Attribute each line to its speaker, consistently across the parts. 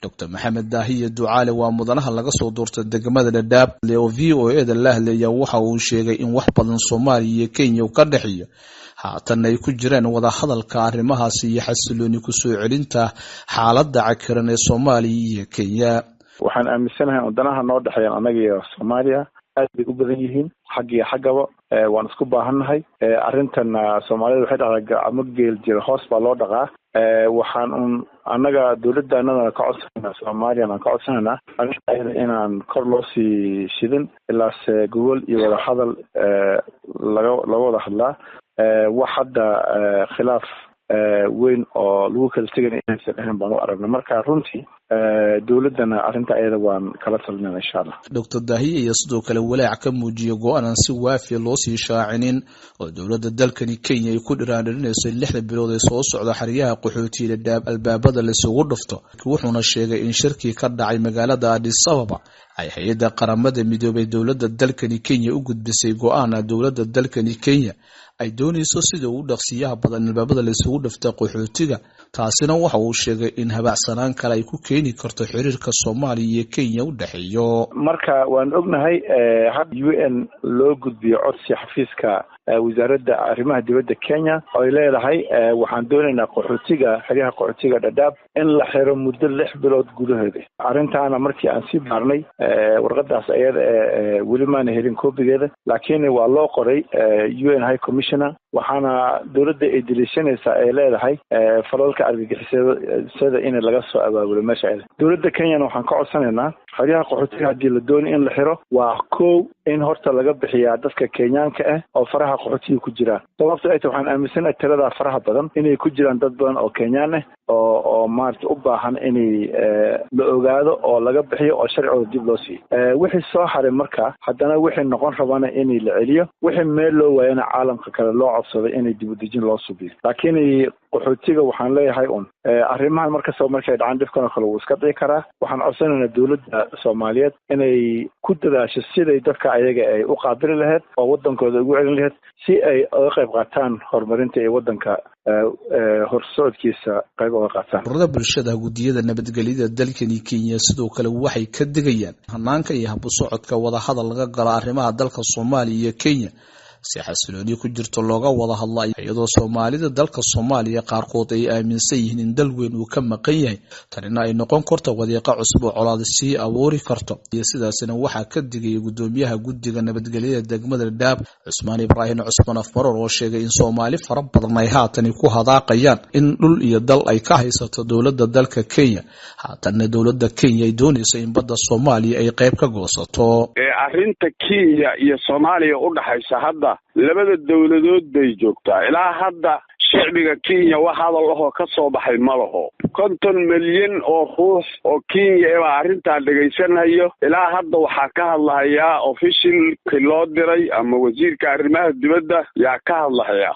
Speaker 1: Dr. Maxamed Daahiye Ducaale waa mudanaha laga soo doortay degmada Dadaab oo VOA-da la hadlaya waxa uu sheegay in wax badan Soomaaliya iyo Kenya ka dhaxeeyo haatan ay ku jiraan wada hadalka arrimahaas iyo xasilooni ku soo celinta xaaladda cakiran ee Soomaaliya iyo Kenya.
Speaker 2: waxaan aaminsanahay wadanaha noo dhaxeeya anaga iyo Soomaaliya aad bay u badan yihiin xaggiya xaggaba waan isku baahannahay arrintan Soomaalida waxay dhaqaa gacmo geel jira hoos baa loo dhaqaa waxaan anaga dawladdaanada ka codsanaa Soomaaliya ka codsanaa inaan kor loo sii shidin ilaas gobol iyo wada hadal laga wada hadlaa wax hadda khilaaf weyn oo lagu kala tagay inaysan ahayn baan u aragnay marka runtii dawladana arrinta ayada waan kala talnaa insha Allah.
Speaker 1: Dr. Daahiye iyo sidoo kale walaac ka muujiyo go'aan si waafi loo sii shaacinin oo dawladda dalkani Kenya ay ku dhiraandhinayso 6 bilood ee soo socda xariyaha qaxootiga Dadaab albaabada la isugu dhufto wuxuuna sheegay in shirki ka dhacay magaalada Addis Ababa ay hay'adda qaramada midoobay dawladda dalkani Kenya u gudbisay go'aan dawladda dalkani Kenya ay doonayso sida uu dhaqsiyaha badan albaabada la isugu dhufto qaxootiga taasina waxa uu sheegay in habacsanaan kale ay ku keeni karto xiriirka Soomaaliya iyo Kenya u dhaxeeyo.
Speaker 2: marka waan ognahay UN loo gudbiyo codsi xafiiska wasaaradda arrimaha dibadda Kenya oo ay leedahay waxaan doonaynaa qaxootiga xiriirka qaxootiga Dadaab in la xiro muddo 6 bilood gudaheed arrintaana markii aan sii baarnay warqadaas ayada weli ma helin koobigeeda laakiin waa loo qoray UN High Commissioner waxaana dawladda ay dilishanaysaa ay leedahay falalka argagixisada in laga soo abaabulo meesha dawladda Kenya waxaan ka codsanaynaa xiriirka qaxootiga hadii la doonayo in la xiro waa koow in horta laga bixiyaa dadka Kenyaanka ah oo faraha qaxootiga ku jira sababtoo ah waxaan aaminsanahay tirada faraha badan inay ku jiraan dad badan oo Kenyaan ah oo maarta u baahan inay la ogaado oo laga bixiyo oo sharciga dib loo siiyo wixii soo haray marka haddana wixii noqon rabana inay la celiyo wixii meel loo waayana caalamka kale loo codsaday inay dib u dejin loo subiyo laakiin qaxootiga waxaan leeyahay arrimahan marka soo markay dhacaan dhifkan kale uu iska dhici karaa waxaan codsanaynaa dawladda Soomaaliyeed inay ku dadaasho siday dadka ayaga ay u qaabili lahayd oo wadankooda ugu celin lahayd si ay uga qayb qaataan horumarinta ee wadanka horsoodkiisa qayb uga qaataan.
Speaker 1: Ururada bulshada gudiyada nabadgelyada dalkani Kenya sidoo kale waxay ka digayaan hanaanka iyo hab u socodka wada hadal laga galo arrimaha dalka Soomaaliya iyo Kenya si xasilooni ku jirto looga wada hadlayo iyadoo Soomaalida dalka Soomaaliya qaarkood ay aaminsan yihiin in dal weyn uu ka maqan yahay tanina ay noqon karto wadiiqa cusub oo colaad si abuuri karto iyo sidaasina waxa ka digay gudoomiyaha guddiga nabadgelyada degmada Dadaab Cusmaan Ibrahim Cusmaan Afmaroor oo sheegay in Soomaali fara badan ay haatan ku hadaaqayaan in dhul iyo dal ay ka haysato dawladda dalka Kenya haatan dawladda Kenya ay doonayso in badda Soomaaliya ay qayb ka goosato
Speaker 3: arrinta Kenya iyo Soomaaliya u dhaxaysa hadda labada dawladood bay joogtaa ilaa hadda shacbiga Kenya waxa hadallo ka soo baxay ma laho 50 milyan oo ruux oo Kenya ah arrinta dhageysanayo ilaa hadda waxa ka hadlaya official loo diray ama wasiirka arrimaha dibadda yaa ka hadlaya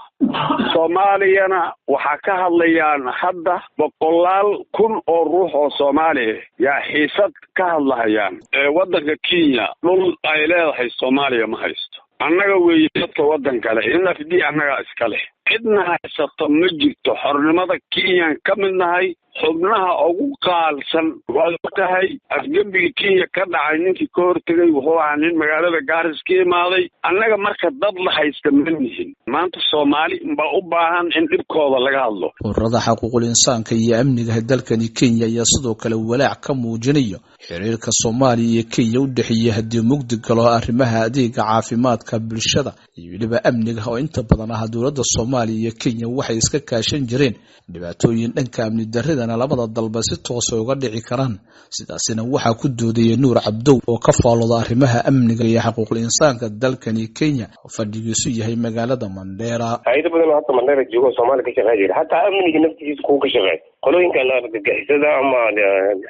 Speaker 3: Soomaaliyana waxa ka hadlayaan hadda 100,000 oo ruux oo Soomaali yaa xiisad ka hadlayaan wadanka Kenya dhul ay leedahay Soomaaliya ma haysto annaga weeye dadka wadan kale in afdii annaga iska leh cidna haysato ma jirto xornimada Kenya ka midnahay xubnaha ugu qaalsan waa tahay afgambiga Kenya ka dhacay ninkii ka hortagay wuxuu ahaa nin magaalada Gaarisa ka imaaday annaga marka dad la haysta ma nihin maanta Soomaali baa u baahan in dhibkooda laga hadlo.
Speaker 1: Ururada xuquuqul insaanka iyo amniga dalkani Kenya ayaa sidoo kale walaac ka muujinaya xiriirka Soomaaliya iyo Kenya u dhaxeeya hadii mugdi galo arrimaha adeega caafimaadka bulshada iyo waliba amniga oo inta badan ah dawladda Soomaaliya iyo Kenya waxay iska kaashan jireen dhibaatooyin dhanka amni darrida labada dalba si toos ah uga dhici karaan sidaasina waxa ku doodayay Nuur Cabdow oo ka faalooda arrimaha amniga iyo xuquuqul insaanka dalkani Kenya oo fadhigiisu yahay magaalada Mandera.
Speaker 4: hay'ado badan oo Mandera joogo Soomaaliya ka shaqeeya hatta amniga naftiisa ku ka shaqeeya qolooyinka la argagixisada ama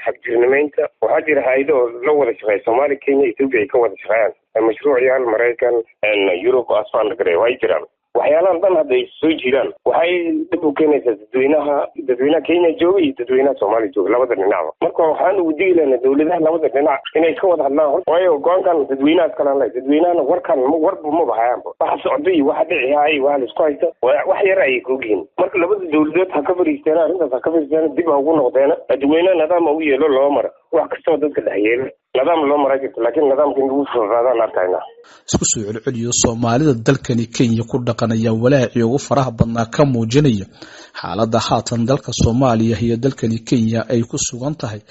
Speaker 4: xagjirnimeynta waxa jira hay'ado la wada shaqeeya Soomaaliya Kenya Ethiopia ka wada shaqeeyaan mashruucyada Mareykan iyo Europe asfaan gareey way jiraan waxyaalahan dhan hadday soo jiraan waxay dib u keenaysaa dadweynaha Kenya jooga iyo dadweynaha Soomaaliya jooga labada dhinacba. Marka waxaan ugu digi lahaynaa dawladaha labada dhinac inay ka wada hadlaan, waayo go'aankan dadweynaha kala leh, dadweynahana warba ma bahayaanba. Waxa socday waxa dhiciyay waa la isku haysta wax yar ay ku geeyeen. Marka labada dawladood ha ka fariistaan arrintaas, ha ka fariistaan dib ugu noqdeen dadweynaha nidaam u yeelo loo maro wax kastoo dadka dhaxyeelo nidaam loo maraa jirto, laakiin nidaamka inuu fududaadaan arkayna.
Speaker 1: Isku soo celceliyo Soomaalida dalkani Kenya ku dhaqanaya walaaci ugu faraha badnaa ka muujinaya xaaladda haatan dalka Soomaaliya iyo dalkani Kenya ay ku sugan tahay,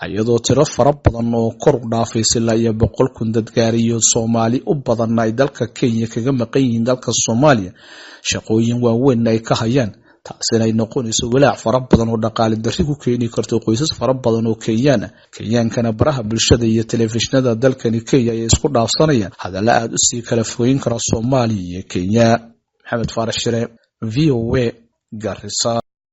Speaker 1: iyadoo tiro fara badan oo kor u dhaafaysa ilaa iyo 100,000 dad gaariyo Soomaali u badan ay dalka Kenya kaga maqan yihiin dalka Soomaaliya, shaqooyin waaweyn ay ka hayaan. taasina ay noqonayso walaac fara badan oo dhaqaale darri ku keeni karto qoysas fara badan oo Kenyaankana baraha bulshada iyo telefishinada dalkani Kenya ay isku dhaafsanayaan hadalla aad u sii kala fogeyn kara Soomaaliya iyo Kenya. Maxamed Faarax Shire, VOA, Garissa.